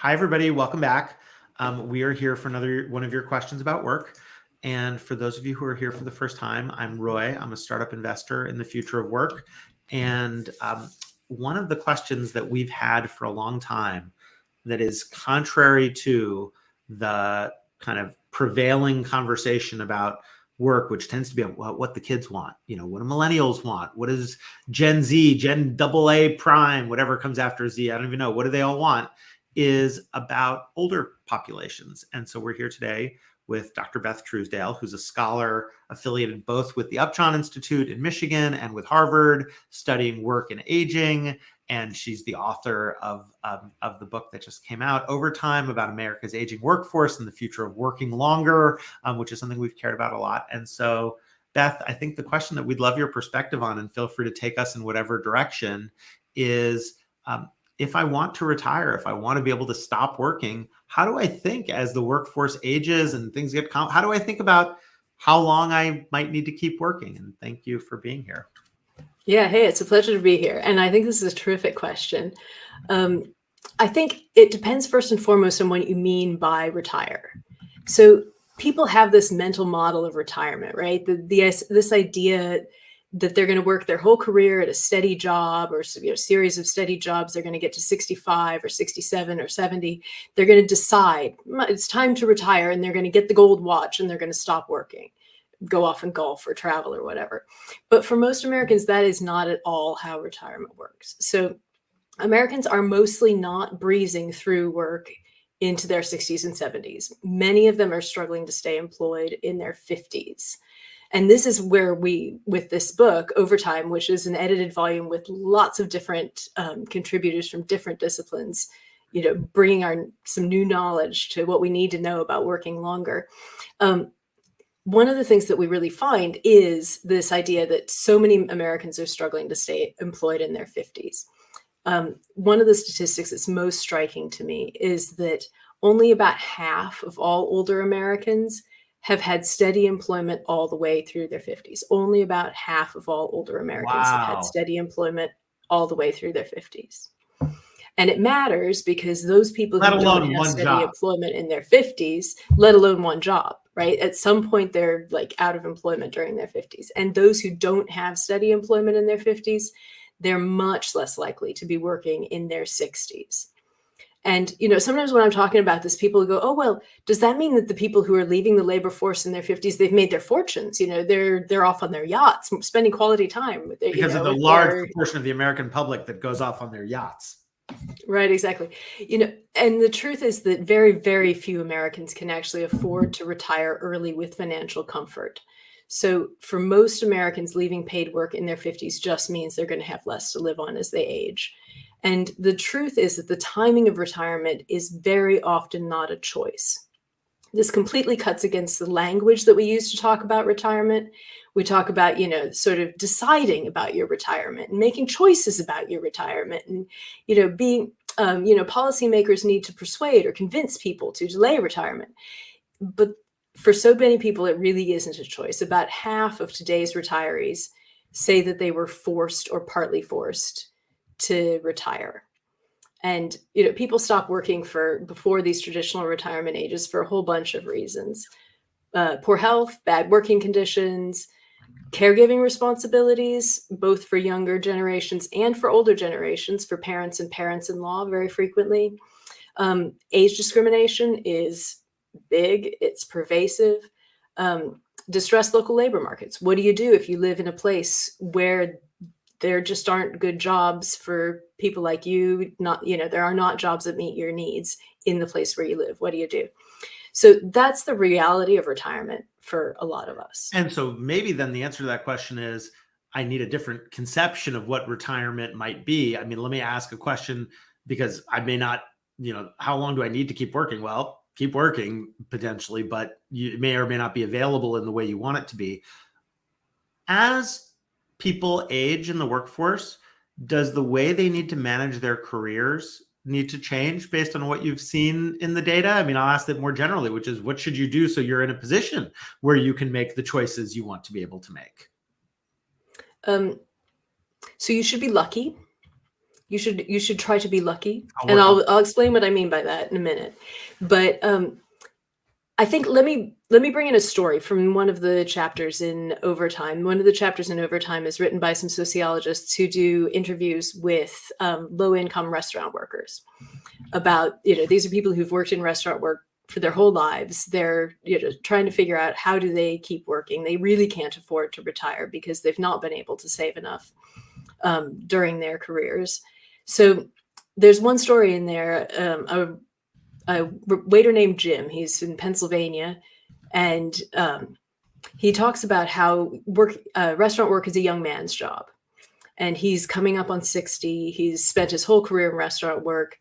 Hi, everybody. Welcome back. We are here for another one of your questions about work. And for those of you who are here for the first time, I'm Roy. I'm a startup investor in the future of work. And one of the questions that we've had for a long time that is contrary to the kind of prevailing conversation about work, which tends to be what the kids want, what do millennials want? What is Gen Z, Gen AA prime, whatever comes after Z? I don't even know. What do they all want? Is about older populations. And so we're here today with Dr. Beth Truesdale, who's a scholar affiliated both with the Upjohn Institute in Michigan and with Harvard, studying work and aging. And she's the author of the book that just came out, Over Time, about America's aging workforce and the future of working longer, which is something we've cared about a lot. And so, Beth, I think the question that we'd love your perspective on, and feel free to take us in whatever direction, is if I want to retire, if I want to be able to stop working, how do I think as the workforce ages and things get, how do I think about how long I might need to keep working? And thank you for being here. Yeah, hey, it's a pleasure to be here. And I think this is a terrific question. I think it depends first and foremost on what you mean by retire. So people have this mental model of retirement, right? This idea that they're going to work their whole career at a steady job or series of steady jobs. They're going to get to 65 or 67 or 70. They're going to decide it's time to retire, and they're going to get the gold watch and they're going to stop working, go off and golf or travel or whatever. But for most Americans, that is not at all how retirement works. So Americans are mostly not breezing through work into their 60s and 70s. Many of them are struggling to stay employed in their 50s. And this is where we, with this book, Over Time, which is an edited volume with lots of different contributors from different disciplines, bringing some new knowledge to what we need to know about working longer. One of the things that we really find is this idea that so many Americans are struggling to stay employed in their 50s. One of the statistics that's most striking to me is that only about half of all older Americans have had steady employment all the way through their 50s. Only about half of all older Americans have had steady employment all the way through their 50s. And it matters because those people who don't have steady employment in their 50s, let alone one job, right? At some point, they're like out of employment during their 50s. And those who don't have steady employment in their 50s, they're much less likely to be working in their 60s. And, sometimes when I'm talking about this, people go, oh, well, does that mean that the people who are leaving the labor force in their 50s, they've made their fortunes? They're off on their yachts, spending quality time with their, because of the large proportion of the American public that goes off on their yachts. Right, exactly. And the truth is that very, very few Americans can actually afford to retire early with financial comfort. So for most Americans, leaving paid work in their 50s just means they're going to have less to live on as they age. And the truth is that the timing of retirement is very often not a choice. This completely cuts against the language that we use to talk about retirement. We talk about, sort of deciding about your retirement and making choices about your retirement, and, being, policymakers need to persuade or convince people to delay retirement. But for so many people, it really isn't a choice. About half of today's retirees say that they were forced or partly forced to retire. And, people stop working before these traditional retirement ages for a whole bunch of reasons. Poor health, bad working conditions, caregiving responsibilities, both for younger generations and for older generations, for parents and parents-in-law very frequently. Age discrimination is big, it's pervasive. Distressed local labor markets. What do you do if you live in a place where there just aren't good jobs for people like you? There are not jobs that meet your needs in the place where you live. What do you do? So that's the reality of retirement for a lot of us. And so maybe then the answer to that question is, I need a different conception of what retirement might be. I mean, let me ask a question, because I may not, how long do I need to keep working? Well, keep working potentially, but you may or may not be available in the way you want it to be. As people age in the workforce, does the way they need to manage their careers need to change based on what you've seen in the data? I mean, I'll ask that more generally, which is, what should you do so you're in a position where you can make the choices you want to be able to make? So you should be lucky. you should try to be lucky. I'll And work on I'll explain what I mean by that in a minute. But I think let me bring in a story from one of the chapters in Overtime. One of the chapters in Overtime is written by some sociologists who do interviews with low-income restaurant workers about, these are people who've worked in restaurant work for their whole lives. They're trying to figure out how do they keep working. They really can't afford to retire because they've not been able to save enough during their careers. So there's one story in there, a waiter named Jim. He's in Pennsylvania, and he talks about how restaurant work is a young man's job, and he's coming up on 60. He's spent his whole career in restaurant work.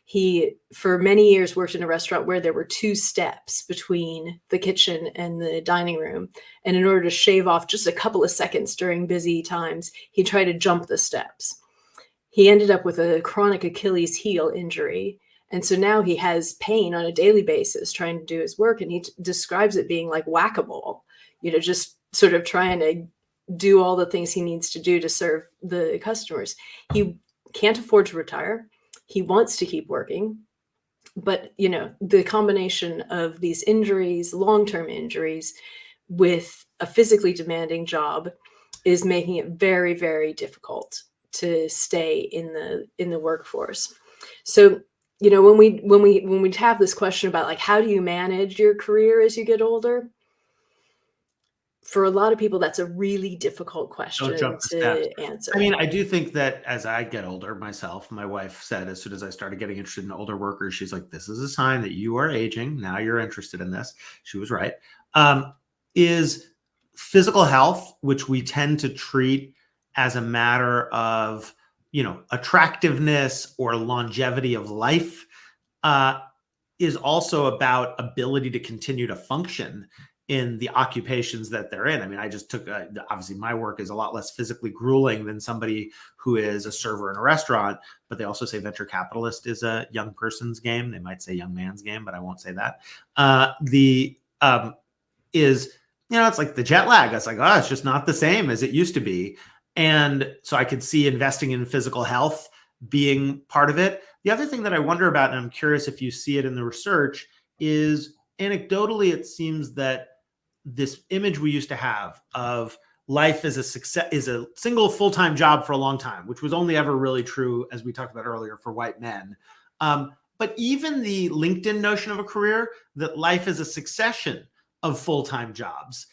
He, for many years, worked in a restaurant where there were 2 steps between the kitchen and the dining room. And in order to shave off just a couple of seconds during busy times, he tried to jump the steps. He ended up with a chronic Achilles heel injury. And so now he has pain on a daily basis trying to do his work. And he describes it being like whack-a-mole, just sort of trying to do all the things he needs to do to serve the customers. He can't afford to retire. He wants to keep working. But, the combination of these injuries, long-term injuries, with a physically demanding job is making it very, very difficult to stay in the workforce. So, when we have this question about like, how do you manage your career as you get older? For a lot of people, that's a really difficult question to answer. I mean, I do think that as I get older myself, my wife said, as soon as I started getting interested in older workers, she's like, this is a sign that you are aging. Now you're interested in this. She was right. Is physical health, which we tend to treat as a matter of, attractiveness or longevity of life, is also about ability to continue to function in the occupations that they're in. I mean, I just took, obviously my work is a lot less physically grueling than somebody who is a server in a restaurant, but they also say venture capitalist is a young person's game. They might say young man's game, but I won't say that. It's like the jet lag. It's like, it's just not the same as it used to be. And so I could see investing in physical health being part of it. The other thing that I wonder about, and I'm curious if you see it in the research, is anecdotally, it seems that this image we used to have of life as a success is a single full-time job for a long time, which was only ever really true, as we talked about earlier, for white men. But even the LinkedIn notion of a career, that life is a succession of full-time jobs,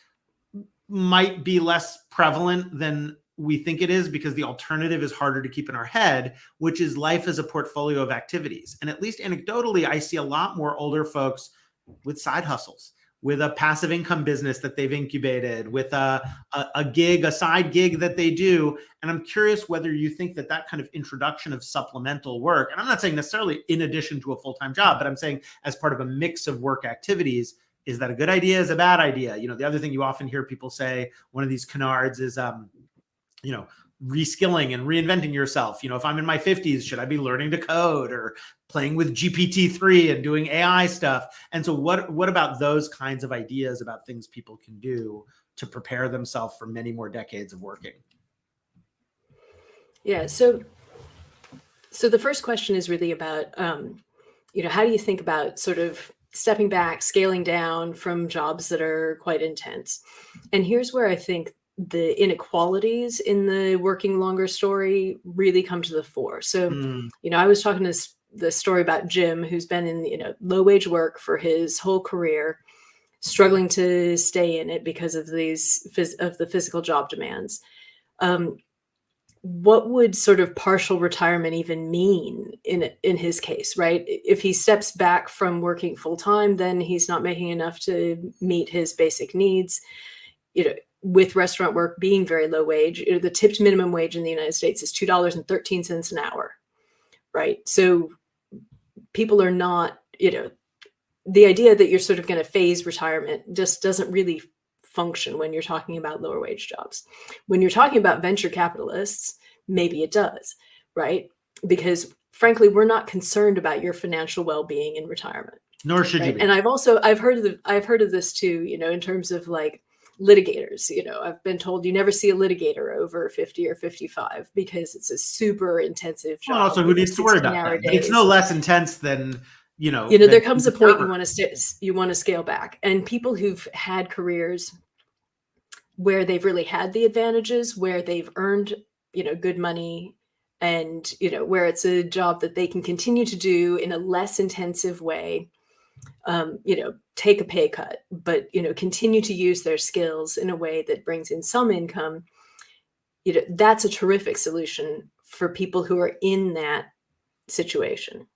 might be less prevalent than we think it is, because the alternative is harder to keep in our head, which is life as a portfolio of activities. And at least anecdotally, I see a lot more older folks with side hustles, with a passive income business that they've incubated, with a side gig that they do. And I'm curious whether you think that kind of introduction of supplemental work, and I'm not saying necessarily in addition to a full-time job, but I'm saying as part of a mix of work activities, is that a good idea? Is a bad idea? The other thing you often hear people say, one of these canards is, reskilling and reinventing yourself. If I'm in my 50s, should I be learning to code or playing with GPT-3 and doing AI stuff? And so what about those kinds of ideas about things people can do to prepare themselves for many more decades of working? Yeah. So the first question is really about, how do you think about sort of stepping back, scaling down from jobs that are quite intense? And here's where I think the inequalities in the working longer story really come to the fore. So, I was talking to the story about Jim, who's been in, low wage work for his whole career, struggling to stay in it because of the physical job demands. What would sort of partial retirement even mean in his case, right? If he steps back from working full time, then he's not making enough to meet his basic needs. With restaurant work being very low wage, the tipped minimum wage in the United States is $2.13 an hour, right? So people are not, the idea that you're sort of going to phase retirement just doesn't really function when you're talking about lower wage jobs. When you're talking about venture capitalists, maybe it does, right? Because frankly, we're not concerned about your financial well-being in retirement. Nor should right? you be. And I've heard of this too, in terms of like litigators. I've been told you never see a litigator over 50 or 55 because it's a super intensive Well, job. also, who needs to worry about 16-hour that? But it's days. no less intense than, There than comes the a point server. you want to scale back. And people who've had careers where they've really had the advantages, where they've earned, good money, and, where it's a job that they can continue to do in a less intensive way, take a pay cut, but, continue to use their skills in a way that brings in some income. That's a terrific solution for people who are in that situation.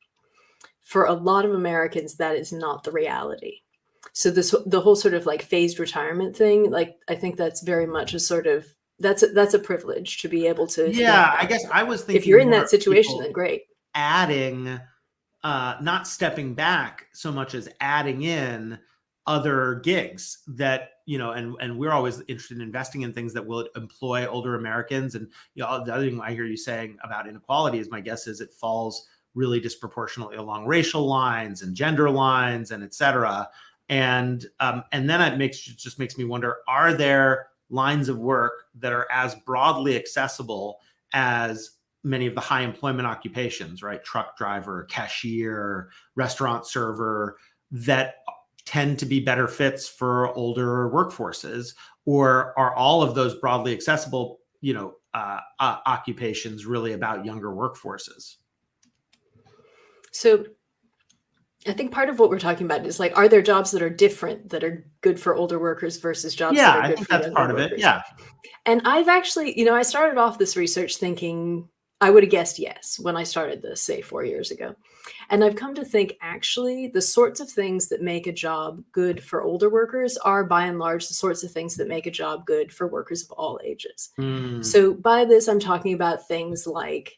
For a lot of Americans, that is not the reality. So the whole sort of like phased retirement thing, like, I think that's very much a sort of, that's a privilege to be able to think Yeah, about I guess that. I was If you're thinking in more that of situation, people then great. adding, not stepping back so much as adding in other gigs that, and we're always interested in investing in things that will employ older Americans. And, the other thing I hear you saying about inequality is, my guess is it falls really disproportionately along racial lines and gender lines and et cetera. And then it just makes me wonder, are there lines of work that are as broadly accessible as many of the high employment occupations, right? Truck driver, cashier, restaurant server, that tend to be better fits for older workforces? Or are all of those broadly accessible, occupations really about younger workforces? So I think part of what we're talking about is like, are there jobs that are different that are good for older workers versus jobs that Yeah, are I good think for that's younger part of it. workers? Yeah. And I've actually, I started off this research thinking I would have guessed yes when I started this, say 4 years ago. And I've come to think actually the sorts of things that make a job good for older workers are by and large the sorts of things that make a job good for workers of all ages. Mm, So by this, I'm talking about things like,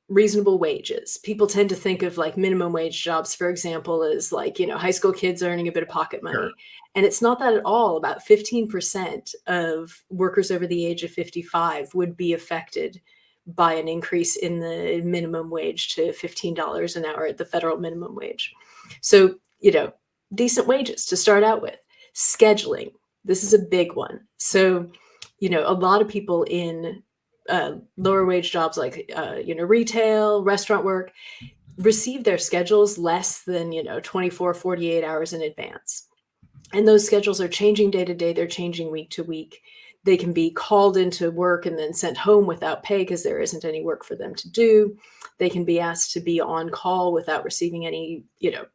reasonable wages. People tend to think of like minimum wage jobs, for example, as like, high school kids earning a bit of pocket sure. money. And it's not that at all. About 15% of workers over the age of 55 would be affected by an increase in the minimum wage to $15 an hour at the federal minimum wage. So, decent wages to start out with. Scheduling. This is a big one. So, a lot of people in lower wage jobs like retail, restaurant work, receive their schedules less than 24, 48 hours in advance. And those schedules are changing day to day, they're changing week to week. They can be called into work and then sent home without pay because there isn't any work for them to do. They can be asked to be on call without receiving any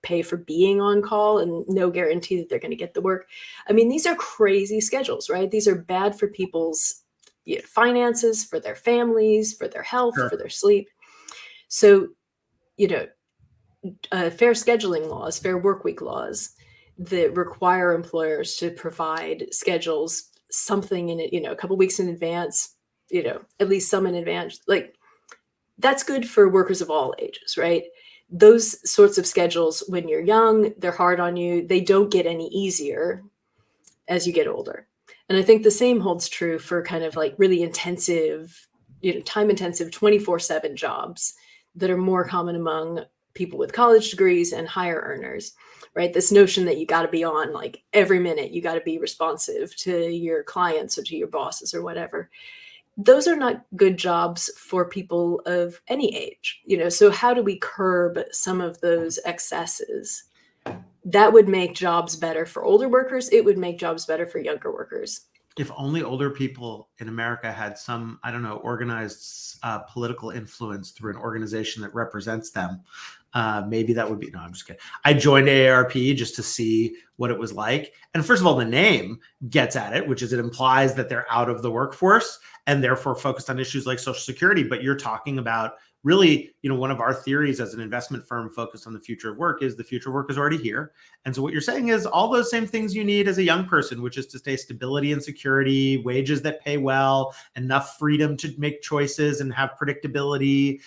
pay for being on call, and no guarantee that they're going to get the work. I mean, these are crazy schedules, right? These are bad for people's finances, for their families, for their health, Sure. for their sleep. So, fair scheduling laws, fair work week laws that require employers to provide schedules, something in it, a couple weeks in advance, at least some in advance, like that's good for workers of all ages, right? Those sorts of schedules, when you're young, they're hard on you. They don't get any easier as you get older. And I think the same holds true for kind of like really intensive, time intensive 24/7 jobs that are more common among people with college degrees and higher earners, right? This notion that you got to be on like every minute, you got to be responsive to your clients or to your bosses or whatever. Those are not good jobs for people of any age, so how do we curb some of those excesses? That would make jobs better for older workers. It would make jobs better for younger workers. If only older people in America had some, I don't know, organized political influence through an organization that represents them. Maybe that would be, no, I'm just kidding. I joined AARP just to see what it was like. And first of all, the name gets at it, which is it implies that they're out of the workforce and therefore focused on issues like Social Security. But you're talking about really, one of our theories as an investment firm focused on the future of work is the future of work is already here. And so what you're saying is all those same things you need as a young person, which is to stay stability and security, wages that pay well, enough freedom to make choices and have predictability.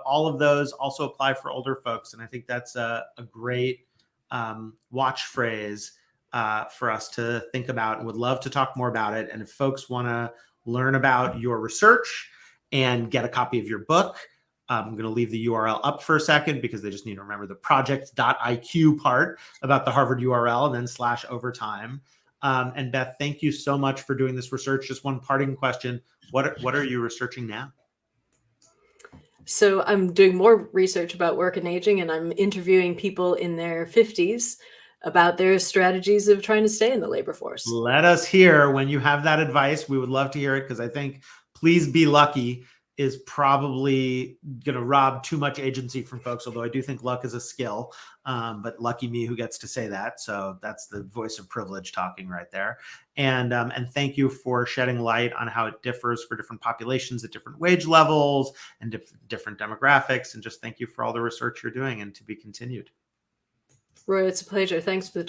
All of those also apply for older folks. And I think that's a great watch phrase for us to think about, and would love to talk more about it. And if folks want to learn about your research and get a copy of your book, I'm going to leave the URL up for a second because they just need to remember the project.iq part about the Harvard URL and then /overtime. And Beth, thank you so much for doing this research. Just one parting question. What are you researching now? So I'm doing more research about work and aging, and I'm interviewing people in their 50s about their strategies of trying to stay in the labor force. Let us hear when you have that advice. We would love to hear it, because I think please be lucky is probably going to rob too much agency from folks, although I do think luck is a skill. But lucky me who gets to say that. So that's the voice of privilege talking right there. And thank you for shedding light on how it differs for different populations at different wage levels and different demographics. And just thank you for all the research you're doing, and to be continued. Roy, it's a pleasure. Thanks for the